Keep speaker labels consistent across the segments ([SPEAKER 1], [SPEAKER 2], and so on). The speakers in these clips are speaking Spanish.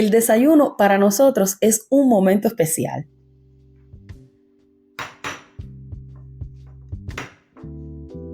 [SPEAKER 1] El desayuno para nosotros es un momento especial.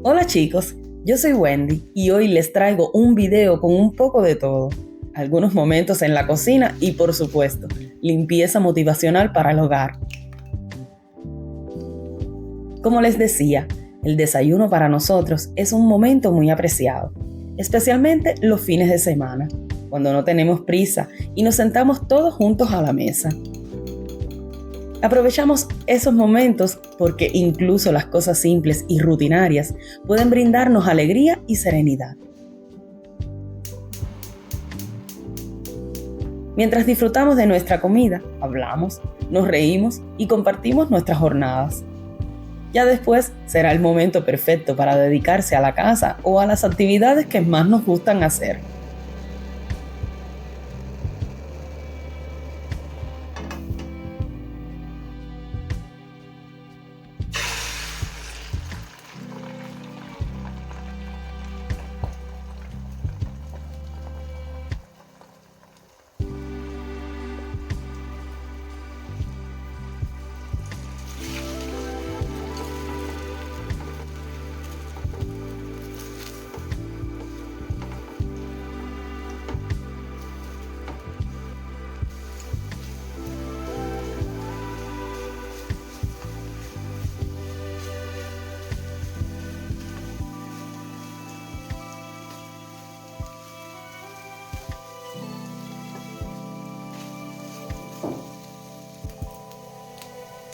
[SPEAKER 1] Hola chicos, yo soy Wendy y hoy les traigo un video con un poco de todo. Algunos momentos en la cocina y, por supuesto, limpieza motivacional para el hogar. Como les decía, el desayuno para nosotros es un momento muy apreciado, especialmente los fines de semana, cuando no tenemos prisa y nos sentamos todos juntos a la mesa. Aprovechamos esos momentos porque incluso las cosas simples y rutinarias pueden brindarnos alegría y serenidad. Mientras disfrutamos de nuestra comida, hablamos, nos reímos y compartimos nuestras jornadas. Ya después será el momento perfecto para dedicarse a la casa o a las actividades que más nos gustan hacer.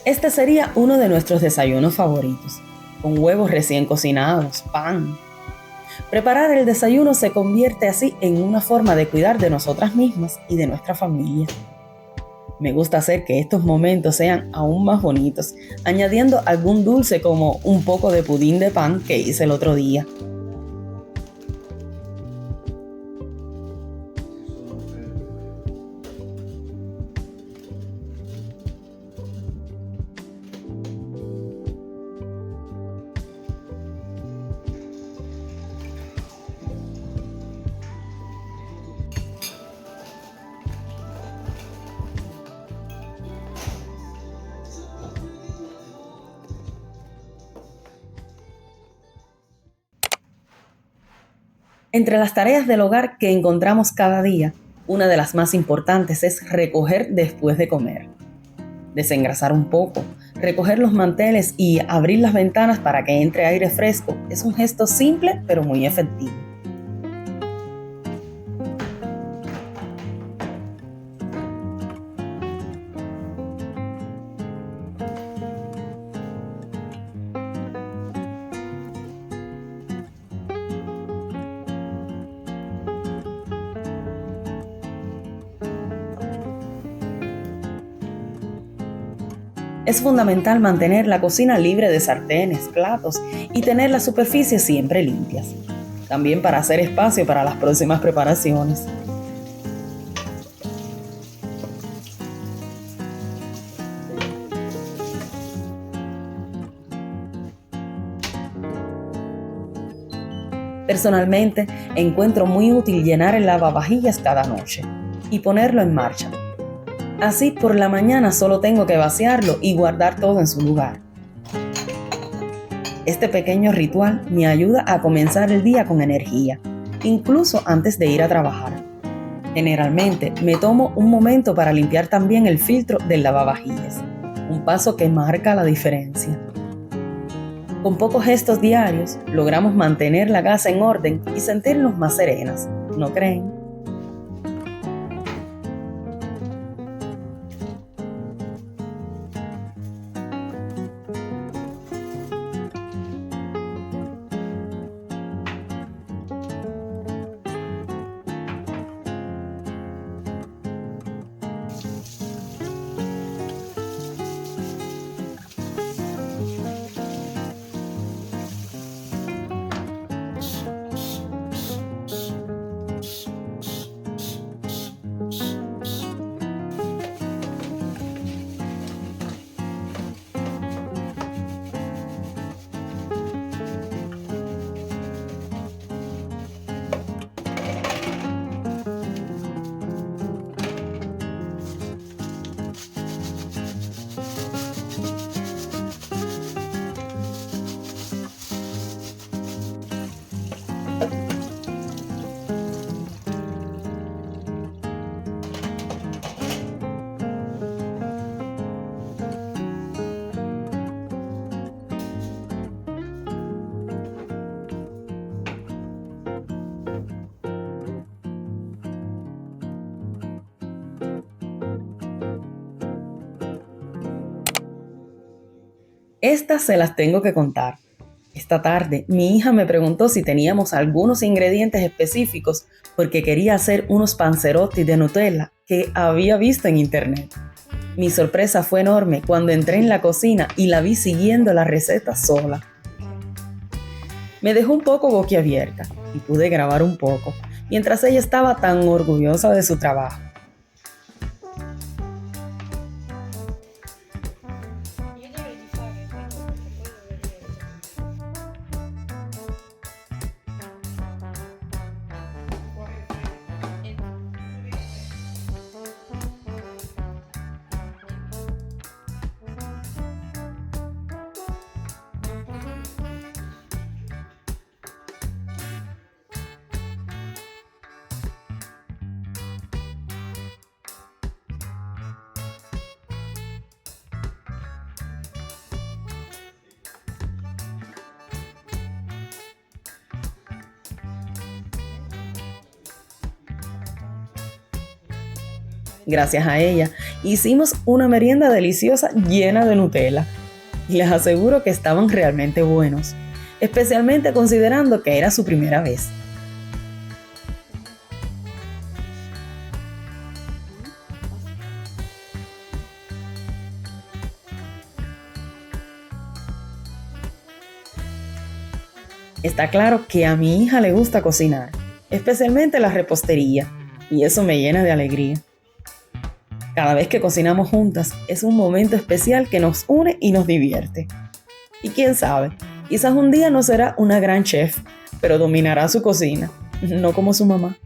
[SPEAKER 1] Este sería uno de nuestros desayunos favoritos, con huevos recién cocinados, pan. Preparar el desayuno se convierte así en una forma de cuidar de nosotras mismas y de nuestra familia. Me gusta hacer que estos momentos sean aún más bonitos, añadiendo algún dulce como un poco de pudín de pan que hice el otro día. Entre las tareas del hogar que encontramos cada día, una de las más importantes es recoger después de comer. Desengrasar un poco, recoger los manteles y abrir las ventanas para que entre aire fresco es un gesto simple pero muy efectivo. Es fundamental mantener la cocina libre de sartenes, platos y tener las superficies siempre limpias. También para hacer espacio para las próximas preparaciones. Personalmente, encuentro muy útil llenar el lavavajillas cada noche y ponerlo en marcha. Así por la mañana solo tengo que vaciarlo y guardar todo en su lugar. Este pequeño ritual me ayuda a comenzar el día con energía, incluso antes de ir a trabajar. Generalmente me tomo un momento para limpiar también el filtro del lavavajillas, un paso que marca la diferencia. Con pocos gestos diarios logramos mantener la casa en orden y sentirnos más serenas, ¿no creen? Estas se las tengo que contar. Esta tarde, mi hija me preguntó si teníamos algunos ingredientes específicos porque quería hacer unos panzerotti de Nutella que había visto en internet. Mi sorpresa fue enorme cuando entré en la cocina y la vi siguiendo la receta sola. Me dejó un poco boquiabierta y pude grabar un poco, mientras ella estaba tan orgullosa de su trabajo. Gracias a ella, hicimos una merienda deliciosa llena de Nutella. Y les aseguro que estaban realmente buenos, especialmente considerando que era su primera vez. Está claro que a mi hija le gusta cocinar, especialmente la repostería, y eso me llena de alegría. Cada vez que cocinamos juntas es un momento especial que nos une y nos divierte. Y quién sabe, quizás un día no será una gran chef, pero dominará su cocina, no como su mamá.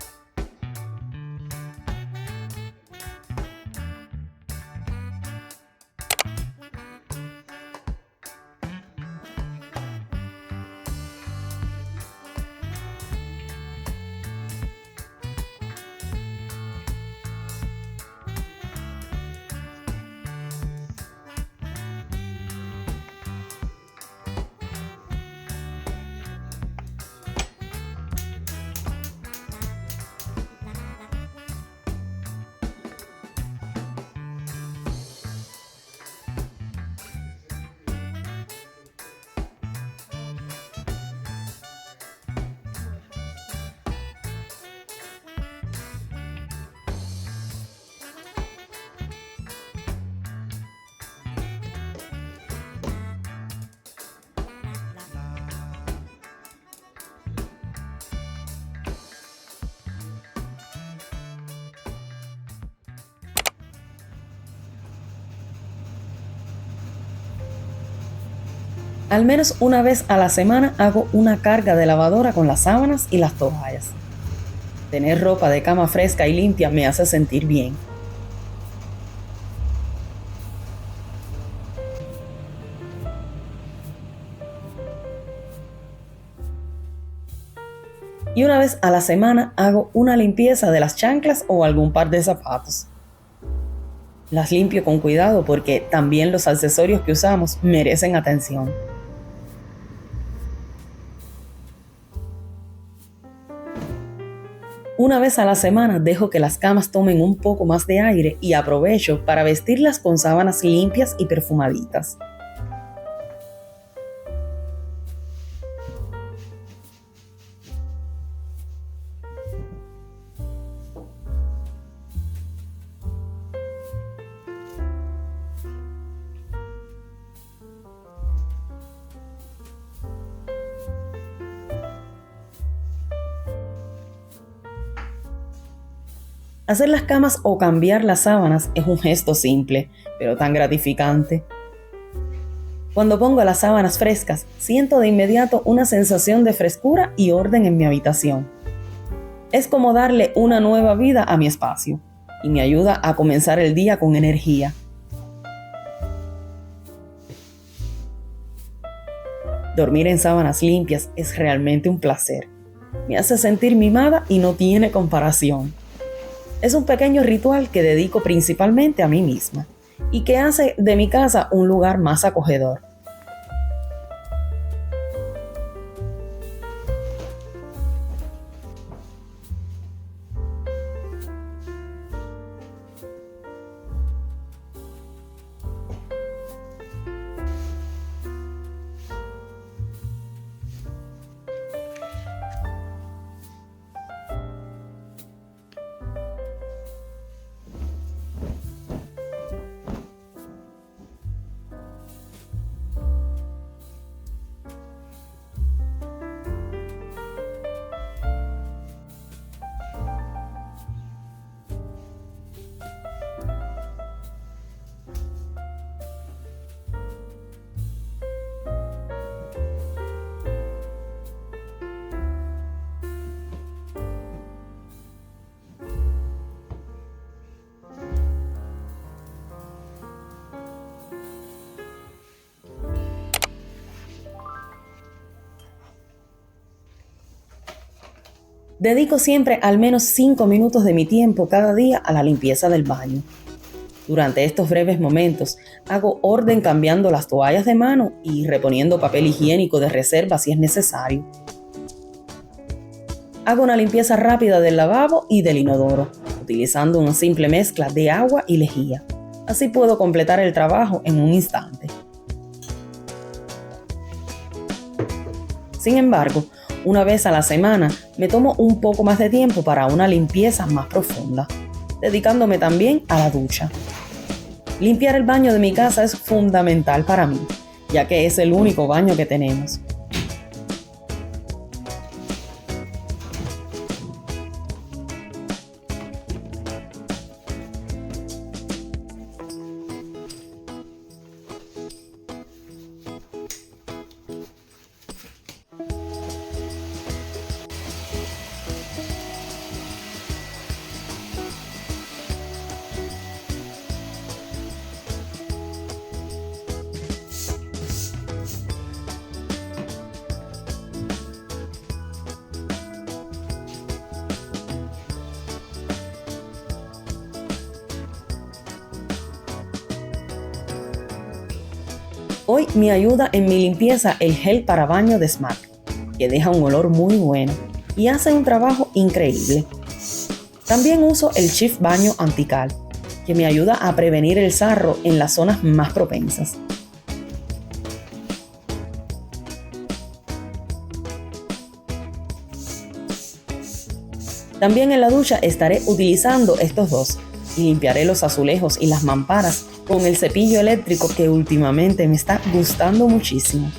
[SPEAKER 1] Al menos una vez a la semana hago una carga de lavadora con las sábanas y las toallas. Tener ropa de cama fresca y limpia me hace sentir bien. Y una vez a la semana hago una limpieza de las chanclas o algún par de zapatos. Las limpio con cuidado porque también los accesorios que usamos merecen atención. Una vez a la semana dejo que las camas tomen un poco más de aire y aprovecho para vestirlas con sábanas limpias y perfumaditas. Hacer las camas o cambiar las sábanas es un gesto simple, pero tan gratificante. Cuando pongo las sábanas frescas, siento de inmediato una sensación de frescura y orden en mi habitación. Es como darle una nueva vida a mi espacio y me ayuda a comenzar el día con energía. Dormir en sábanas limpias es realmente un placer. Me hace sentir mimada y no tiene comparación. Es un pequeño ritual que dedico principalmente a mí misma y que hace de mi casa un lugar más acogedor. Dedico siempre al menos 5 minutos de mi tiempo cada día a la limpieza del baño. Durante estos breves momentos, hago orden cambiando las toallas de mano y reponiendo papel higiénico de reserva si es necesario. Hago una limpieza rápida del lavabo y del inodoro, utilizando una simple mezcla de agua y lejía. Así puedo completar el trabajo en un instante. Sin embargo, una vez a la semana me tomo un poco más de tiempo para una limpieza más profunda, dedicándome también a la ducha. Limpiar el baño de mi casa es fundamental para mí, ya que es el único baño que tenemos. Hoy me ayuda en mi limpieza el gel para baño de Smart, que deja un olor muy bueno y hace un trabajo increíble. También uso el Shift Baño Antical, que me ayuda a prevenir el sarro en las zonas más propensas. También en la ducha estaré utilizando estos dos y limpiaré los azulejos y las mamparas con el cepillo eléctrico que últimamente me está gustando muchísimo.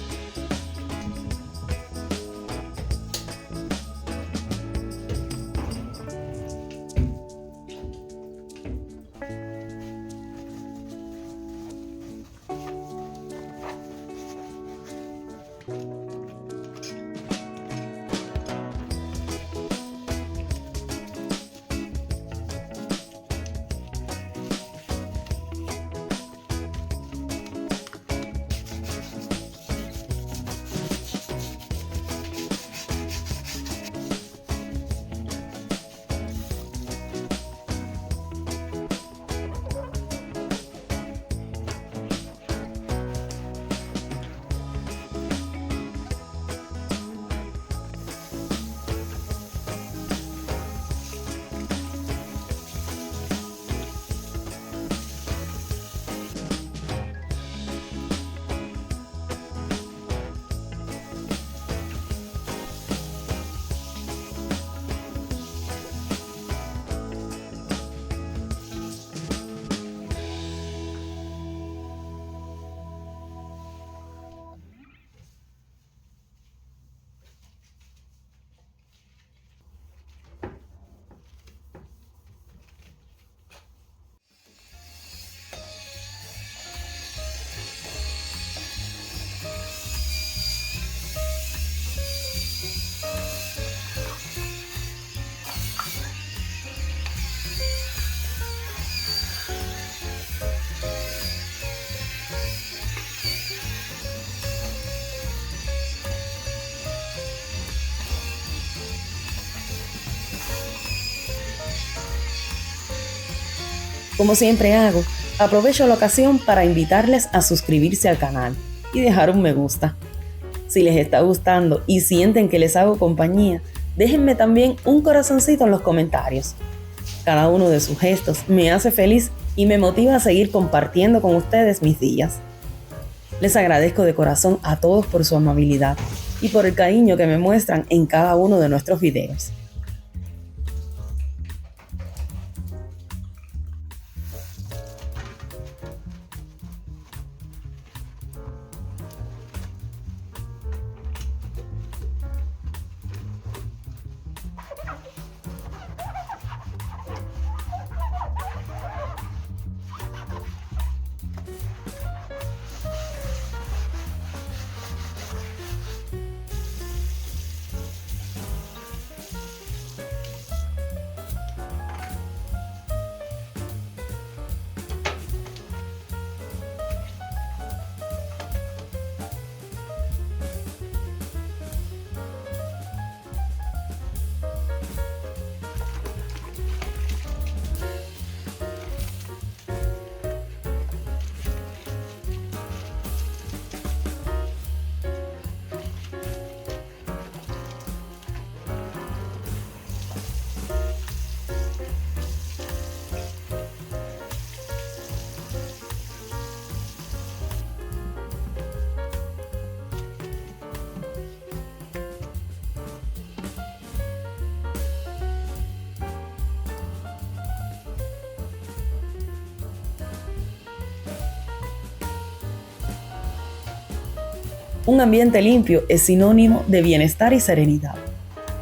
[SPEAKER 1] Como siempre hago, aprovecho la ocasión para invitarles a suscribirse al canal y dejar un me gusta. Si les está gustando y sienten que les hago compañía, déjenme también un corazoncito en los comentarios. Cada uno de sus gestos me hace feliz y me motiva a seguir compartiendo con ustedes mis días. Les agradezco de corazón a todos por su amabilidad y por el cariño que me muestran en cada uno de nuestros videos. Un ambiente limpio es sinónimo de bienestar y serenidad.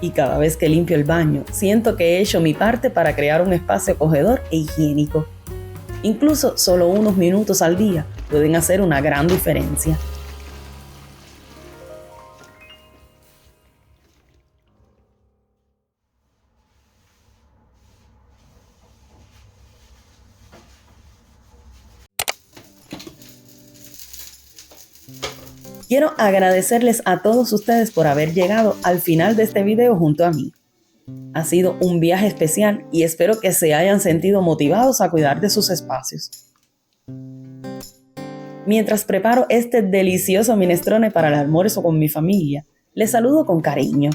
[SPEAKER 1] Y cada vez que limpio el baño, siento que he hecho mi parte para crear un espacio acogedor e higiénico. Incluso solo unos minutos al día pueden hacer una gran diferencia. Quiero agradecerles a todos ustedes por haber llegado al final de este video junto a mí. Ha sido un viaje especial y espero que se hayan sentido motivados a cuidar de sus espacios. Mientras preparo este delicioso minestrone para el almuerzo con mi familia, les saludo con cariño.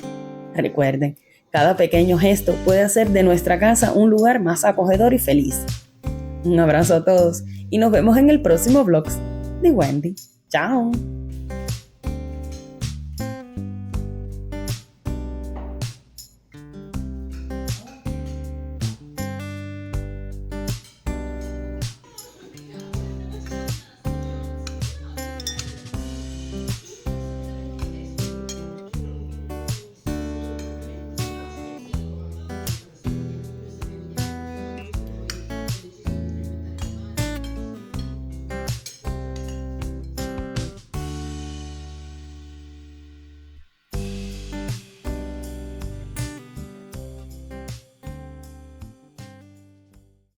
[SPEAKER 1] Recuerden, cada pequeño gesto puede hacer de nuestra casa un lugar más acogedor y feliz. Un abrazo a todos y nos vemos en el próximo vlog de Wendy. ¡Chao!